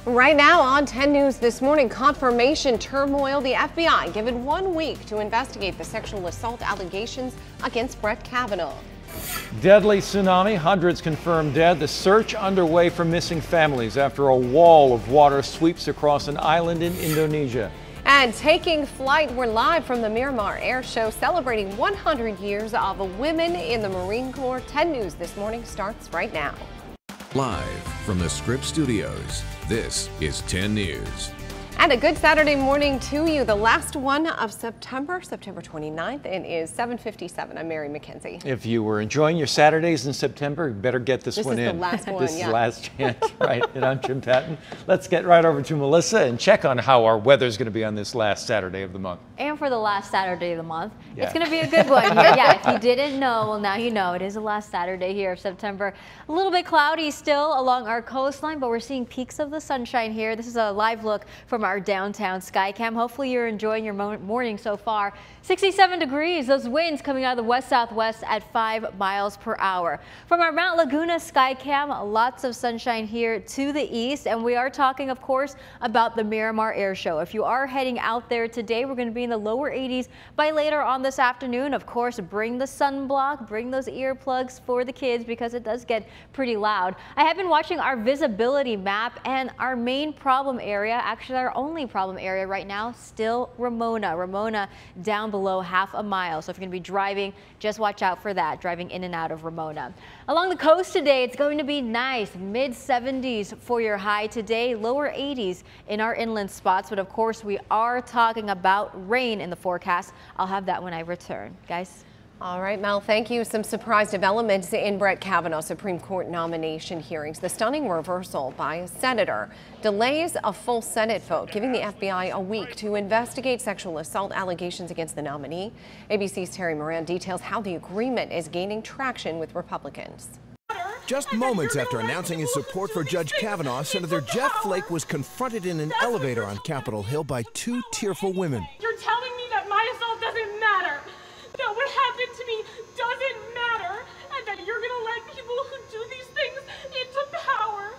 Right now on 10 News this morning, confirmation turmoil. The FBI given 1 week to investigate the sexual assault allegations against Brett Kavanaugh. Deadly tsunami, hundreds confirmed dead. The search underway for missing families after a wall of water sweeps across an island in Indonesia. And taking flight, we're live from the Miramar Air Show celebrating 100 years of women in the Marine Corps. 10 News this morning starts right now. Live from the Scripps Studios, this is 10 News. And a good Saturday morning to you. The last one of September 29th. It is 7:57. I'm Mary McKenzie. If you were enjoying your Saturdays in September, you better get this one in. This is the last one, This is the last chance, right? And I'm Jim Patton. Let's get right over to Melissa and check on how our weather's going to be on this last Saturday of the month. And for the last Saturday of the month, Yeah. It's going to be a good one. Yeah, if you didn't know, well, now you know. It is the last Saturday here of September. A little bit cloudy still along our coastline, but we're seeing peaks of the sunshine here. This is a live look from our downtown Skycam. Hopefully you're enjoying your morning so far. 67 degrees, those winds coming out of the west-southwest at 5 miles per hour. From our Mount Laguna Skycam, lots of sunshine here to the east, and we are talking, of course, about the Miramar Air Show. If you are heading out there today, we're going to be in the lower 80s by later on this afternoon. Of course, bring the sunblock, bring those earplugs for the kids because it does get pretty loud. I have been watching our visibility map, and our main problem area, actually our only problem area right now, still Ramona. Ramona down below half a mile. So if you're going to be driving, just watch out for that, driving in and out of Ramona. Along the coast today, it's going to be nice, mid 70s for your high today, lower 80s in our inland spots. But of course, we are talking about rain in the forecast. I'll have that when I return. Guys. All right, Mel, thank you. Some surprise developments in Brett Kavanaugh Supreme Court nomination hearings. The stunning reversal by a senator delays a full Senate vote, giving the FBI a week to investigate sexual assault allegations against the nominee. ABC's Terry Moran details how the agreement is gaining traction with Republicans. Just moments after announcing his support for Judge Kavanaugh, Senator Jeff Flake was confronted in an elevator on Capitol Hill by two tearful women. You're telling me that my assault doesn't matter, that what happened to me doesn't matter, and that you're gonna let people who do these things into power.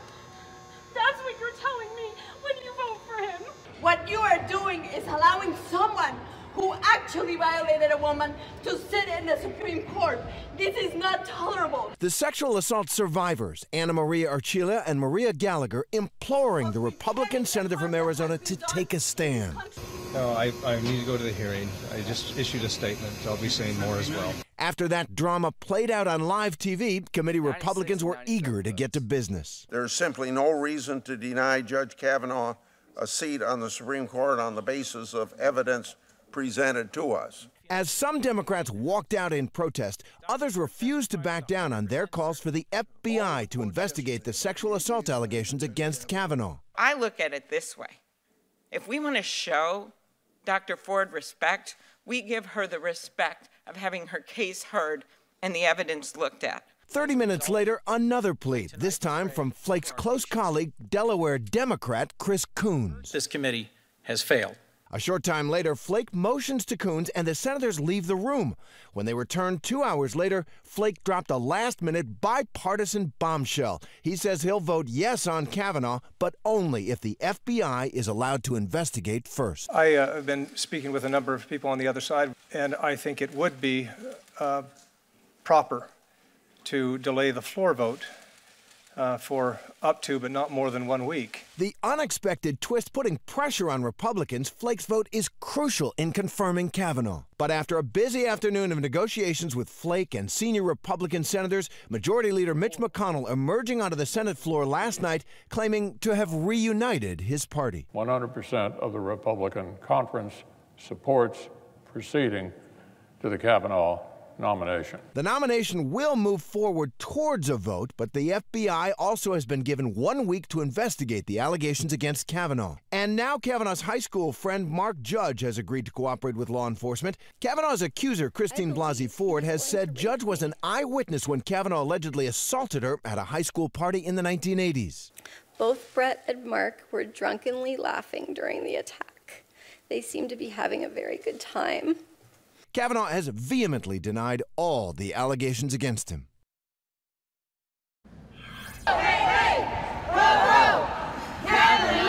That's what you're telling me when you vote for him. What you are doing is allowing someone who actually violated a woman to sit in the Supreme Court. This is not tolerable. The sexual assault survivors, Anna Maria Archila and Maria Gallagher, imploring the Republican senator from Arizona to take a stand. No, I need to go to the hearing. I just issued a statement. I'll be saying more as well. After that drama played out on live TV, committee Republicans were eager to get to business. There's simply no reason to deny Judge Kavanaugh a seat on the Supreme Court on the basis of evidence presented to us. As some Democrats walked out in protest, others refused to back down on their calls for the FBI to investigate the sexual assault allegations against Kavanaugh. I look at it this way. If we want to show Dr. Ford respect, we give her the respect of having her case heard and the evidence looked at. 30 minutes later, another plea, this time from Flake's close colleague, Delaware Democrat Chris Coons. This committee has failed. A short time later, Flake motions to Coons and the senators leave the room. When they return 2 hours later, Flake dropped a last-minute bipartisan bombshell. He says he'll vote yes on Kavanaugh, but only if the FBI is allowed to investigate first. I have been speaking with a number of people on the other side, and I think it would be proper to delay the floor vote for up to, but not more than 1 week. The unexpected twist putting pressure on Republicans, Flake's vote is crucial in confirming Kavanaugh. But after a busy afternoon of negotiations with Flake and senior Republican senators, Majority Leader Mitch McConnell emerging onto the Senate floor last night, claiming to have reunited his party. 100% of the Republican conference supports proceeding to the Kavanaugh nomination. The nomination will move forward towards a vote, but the FBI also has been given 1 week to investigate the allegations against Kavanaugh. And now Kavanaugh's high school friend Mark Judge has agreed to cooperate with law enforcement. Kavanaugh's accuser, Christine Blasey Ford, has said Judge was an eyewitness when Kavanaugh allegedly assaulted her at a high school party in the 1980s. Both Brett and Mark were drunkenly laughing during the attack. They seemed to be having a very good time. Kavanaugh has vehemently denied all the allegations against him. Hey, hey! Whoa, whoa! Kavanaugh!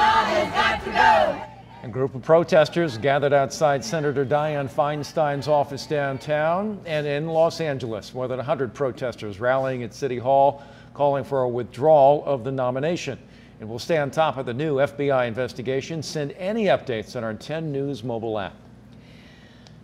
to go. A group of protesters gathered outside Senator Dianne Feinstein's office downtown and in Los Angeles. More than 100 protesters rallying at City Hall, calling for a withdrawal of the nomination. And we'll stay on top of the new FBI investigation. Send any updates on our 10 News mobile app.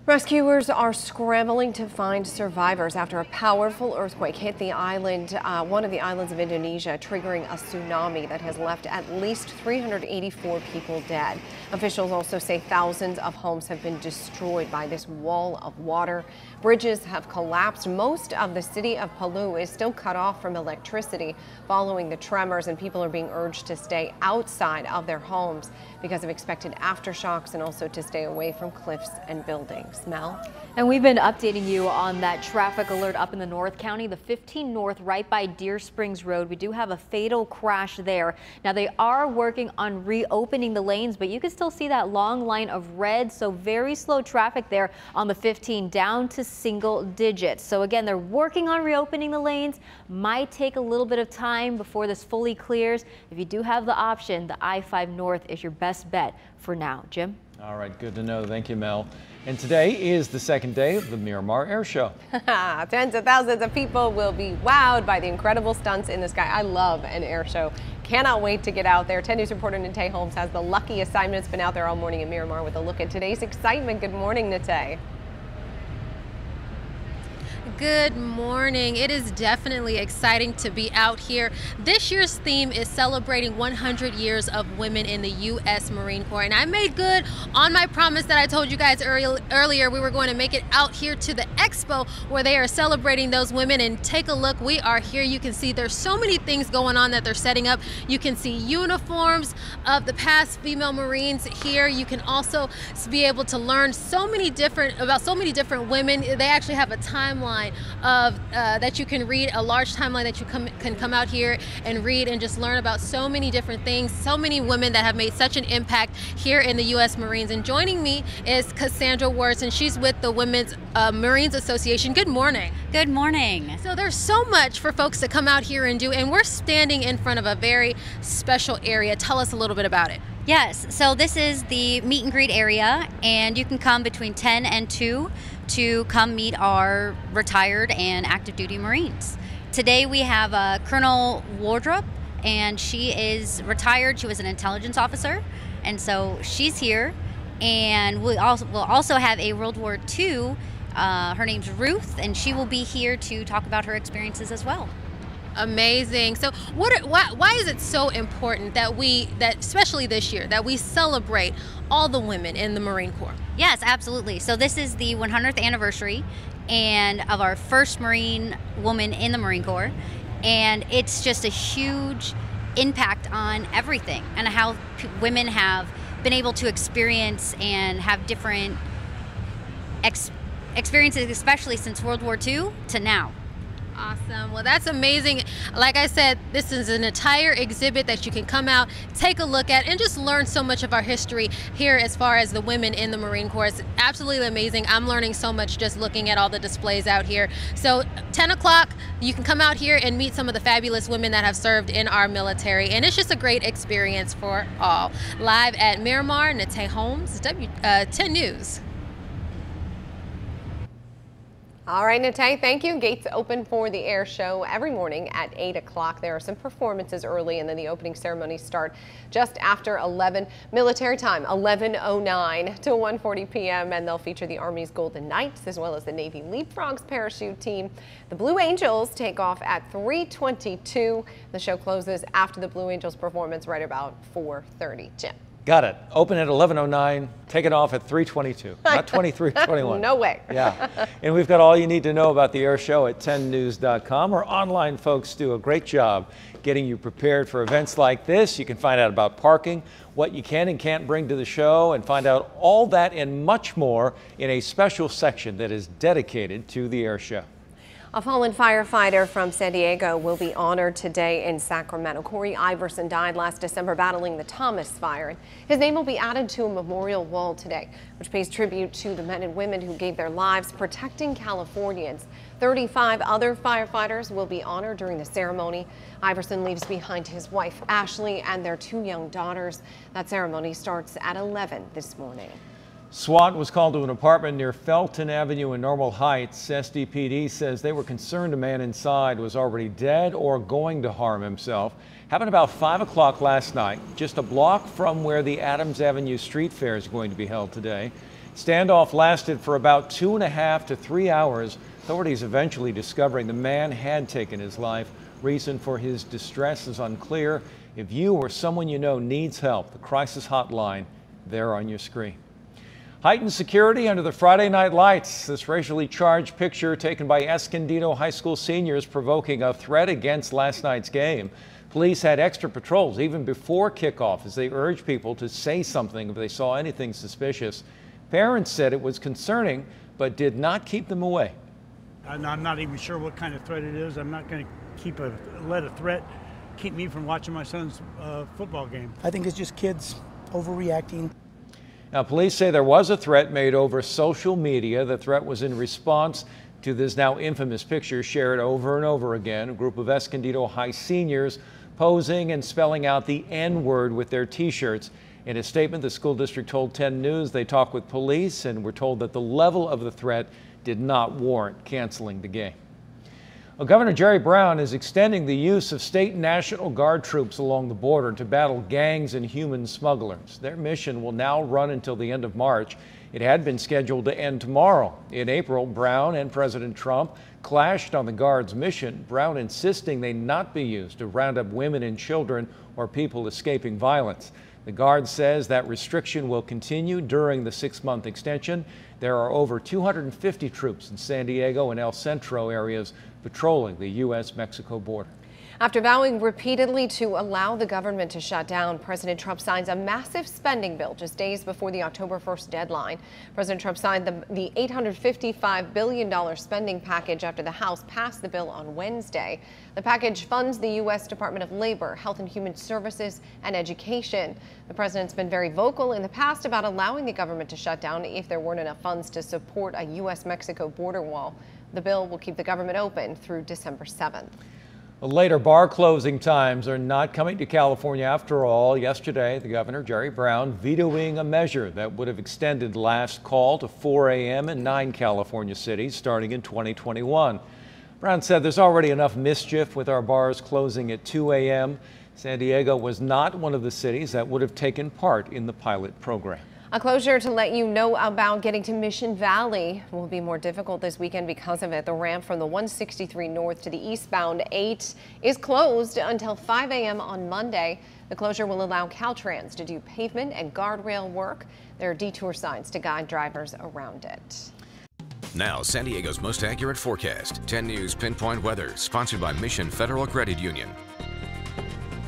Rescuers are scrambling to find survivors after a powerful earthquake hit the island, one of the islands of Indonesia, triggering a tsunami that has left at least 384 people dead. Officials also say thousands of homes have been destroyed by this wall of water. Bridges have collapsed. Most of the city of Palu is still cut off from electricity following the tremors, and people are being urged to stay outside of their homes because of expected aftershocks and also to stay away from cliffs and buildings. Mel? And we've been updating you on that traffic alert up in the North County, the 15 North right by Deer Springs Road. We do have a fatal crash there. Now they are working on reopening the lanes, but you can still see that long line of red. So very slow traffic there on the 15 down to single digits. So again, they're working on reopening the lanes. Might take a little bit of time before this fully clears. If you do have the option, the I-5 North is your best bet for now. Jim? All right, good to know. Thank you, Mel. And today is the second day of the Miramar Air Show. Tens of thousands of people will be wowed by the incredible stunts in the sky. I love an air show. Cannot wait to get out there. 10 News reporter Natay Holmes has the lucky assignment. It's been out there all morning in Miramar with a look at today's excitement. Good morning, Natay. Good morning. It is definitely exciting to be out here. This year's theme is celebrating 100 years of women in the U.S. Marine Corps. And I made good on my promise that I told you guys earlier. We were going to make it out here to the expo where they are celebrating those women. And take a look. We are here. You can see there's so many things going on that they're setting up. You can see uniforms of the past female Marines here. You can also be able to learn about so many different women. They actually have a timeline of that you can read, a large timeline that you can come out here and read and just learn about so many different things, so many women that have made such an impact here in the U.S. Marines. And joining me is Cassandra Worson. She's with the Women's Marines Association. Good morning. Good morning. So there's so much for folks to come out here and do, and we're standing in front of a very special area. Tell us a little bit about it. Yes, so this is the meet and greet area, and you can come between 10 and 2 to come meet our retired and active duty Marines. Today we have Colonel Wardrop, and she is retired. She was an intelligence officer, and so she's here. And we'll also have a World War II. Her name's Ruth, and she will be here to talk about her experiences as well. Amazing. So why is it so important that especially this year, that we celebrate all the women in the Marine Corps? Yes, absolutely. So this is the 100th anniversary and of our first Marine woman in the Marine Corps. And it's just a huge impact on everything and how women have been able to experience and have different experiences, especially since World War II to now. Awesome. Well, that's amazing. Like I said, this is an entire exhibit that you can come out, take a look at, and just learn so much of our history here as far as the women in the Marine Corps. It's absolutely amazing. I'm learning so much just looking at all the displays out here. So 10 o'clock, you can come out here and meet some of the fabulous women that have served in our military. And it's just a great experience for all. Live at Miramar, Natay Holmes, 10 News. All right, Natay, thank you. Gates open for the air show every morning at 8 o'clock. There are some performances early, and then the opening ceremonies start just after 11 military time, 11:09 to 1:40 p.m. And they'll feature the Army's Golden Knights as well as the Navy Leapfrogs parachute team. The Blue Angels take off at 3:22. The show closes after the Blue Angels performance right about 4:30. Jim. Got it. Open at 11:09, take it off at 3:22, not 23:21. No way. Yeah. And we've got all you need to know about the air show at 10news.com. Our online folks do a great job getting you prepared for events like this. You can find out about parking, what you can and can't bring to the show, and find out all that and much more in a special section that is dedicated to the air show. A fallen firefighter from San Diego will be honored today in Sacramento. Corey Iverson died last December battling the Thomas fire. His name will be added to a memorial wall today, which pays tribute to the men and women who gave their lives protecting Californians. 35 other firefighters will be honored during the ceremony. Iverson leaves behind his wife, Ashley, and their 2 young daughters. That ceremony starts at 11 this morning. SWAT was called to an apartment near Felton Avenue in Normal Heights. SDPD says they were concerned a man inside was already dead or going to harm himself. Happened about 5 o'clock last night, just a block from where the Adams Avenue Street Fair is going to be held today. Standoff lasted for about 2.5 to 3 hours. Authorities eventually discovering the man had taken his life. Reason for his distress is unclear. If you or someone you know needs help, the crisis hotline there on your screen. Heightened security under the Friday night lights. This racially charged picture taken by Escondido High School seniors provoking a threat against last night's game. Police had extra patrols even before kickoff as they urged people to say something if they saw anything suspicious. Parents said it was concerning, but did not keep them away. I'm not even sure what kind of threat it is. I'm not going to let a threat keep me from watching my son's football game. I think it's just kids overreacting. Now, police say there was a threat made over social media. The threat was in response to this now infamous picture shared over and over again. A group of Escondido High seniors posing and spelling out the N-word with their T-shirts. In a statement, the school district told 10 News they talked with police and were told that the level of the threat did not warrant canceling the game. Well, Governor Jerry Brown is extending the use of state and National Guard troops along the border to battle gangs and human smugglers. Their mission will now run until the end of March. It had been scheduled to end tomorrow. In April, Brown and President Trump clashed on the Guard's mission, Brown insisting they not be used to round up women and children or people escaping violence. The Guard says that restriction will continue during the 6-month extension. There are over 250 troops in San Diego and El Centro areas patrolling the U.S.-Mexico border. After vowing repeatedly to allow the government to shut down, President Trump signs a massive spending bill just days before the October 1st deadline. President Trump signed the $855 billion spending package after the House passed the bill on Wednesday. The package funds the U.S. Department of Labor, Health and Human Services, and Education. The president's been very vocal in the past about allowing the government to shut down if there weren't enough funds to support a U.S.-Mexico border wall. The bill will keep the government open through December 7th. Later bar closing times are not coming to California after all. Yesterday, the governor, Jerry Brown, vetoing a measure that would have extended last call to 4 a.m. in 9 California cities starting in 2021. Brown said there's already enough mischief with our bars closing at 2 a.m. San Diego was not one of the cities that would have taken part in the pilot program. A closure to let you know about getting to Mission Valley will be more difficult this weekend because of it. The ramp from the 163 north to the eastbound 8 is closed until 5 a.m. on Monday. The closure will allow Caltrans to do pavement and guardrail work. There are detour signs to guide drivers around it. Now, San Diego's most accurate forecast. 10 News Pinpoint Weather, sponsored by Mission Federal Credit Union.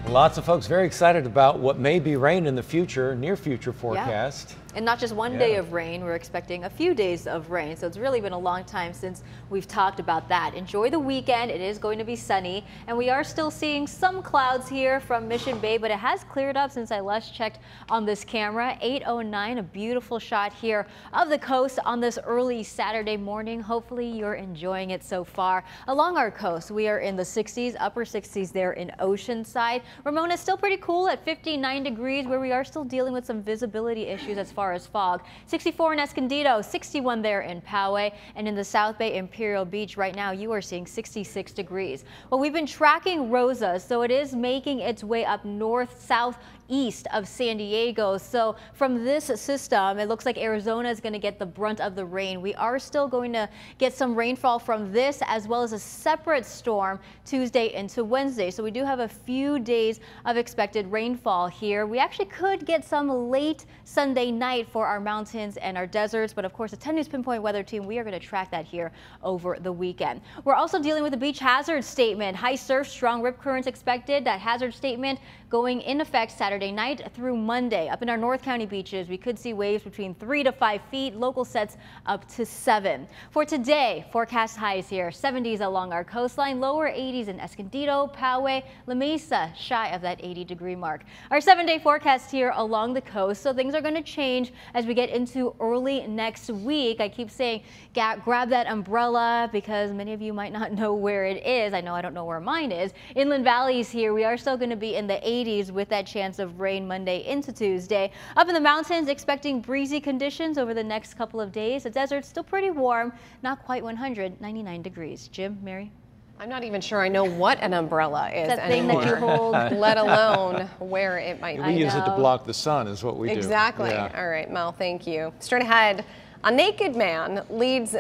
Lots of folks very excited about what may be rain in the future, near future forecast. Yeah. And not just one day of rain, we're expecting a few days of rain. So it's really been a long time since we've talked about that. Enjoy the weekend. It is going to be sunny. And we are still seeing some clouds here from Mission Bay, but it has cleared up since I last checked on this camera. 8:09, a beautiful shot here of the coast on this early Saturday morning. Hopefully you're enjoying it so far. Along our coast, we are in the 60s, upper 60s there in Oceanside. Ramona is still pretty cool at 59 degrees, where we are still dealing with some visibility issues as far as fog. 64 in Escondido, 61 there in Poway, and in the South Bay Imperial Beach right now you are seeing 66 degrees. Well, we've been tracking Rosa, so it is making its way up north, south, east of San Diego. So from this system, it looks like Arizona is going to get the brunt of the rain. We are still going to get some rainfall from this, as well as a separate storm Tuesday into Wednesday. So we do have a few days of expected rainfall here. We actually could get some late Sunday night for our mountains and our deserts, but of course the 10 News Pinpoint Weather Team, we are going to track that here over the weekend. We're also dealing with a beach hazard statement. High surf, strong rip currents expected. That hazard statement going in effect Saturday night through Monday. Up in our North County beaches, we could see waves between 3 to 5 feet, local sets up to 7. For today, forecast highs here, 70s along our coastline, lower 80s in Escondido, Poway, La Mesa, shy of that 80-degree mark. Our 7-day forecast here along the coast, so things are going to change as we get into early next week. I keep saying grab that umbrella because many of you might not know where it is. I know I don't know where mine is. Inland valleys here, we are still going to be in the 80s with that chance of rain Monday into Tuesday. Up in the mountains, expecting breezy conditions over the next couple of days. The desert's still pretty warm, not quite 100, 99 degrees. Jim, Mary? I'm not even sure I know what an umbrella is that thing anymore, that you hold. let alone where it might be. We use it to block the sun is what we do. Exactly. Yeah. All right, Mel, thank you. Straight ahead, a naked man leads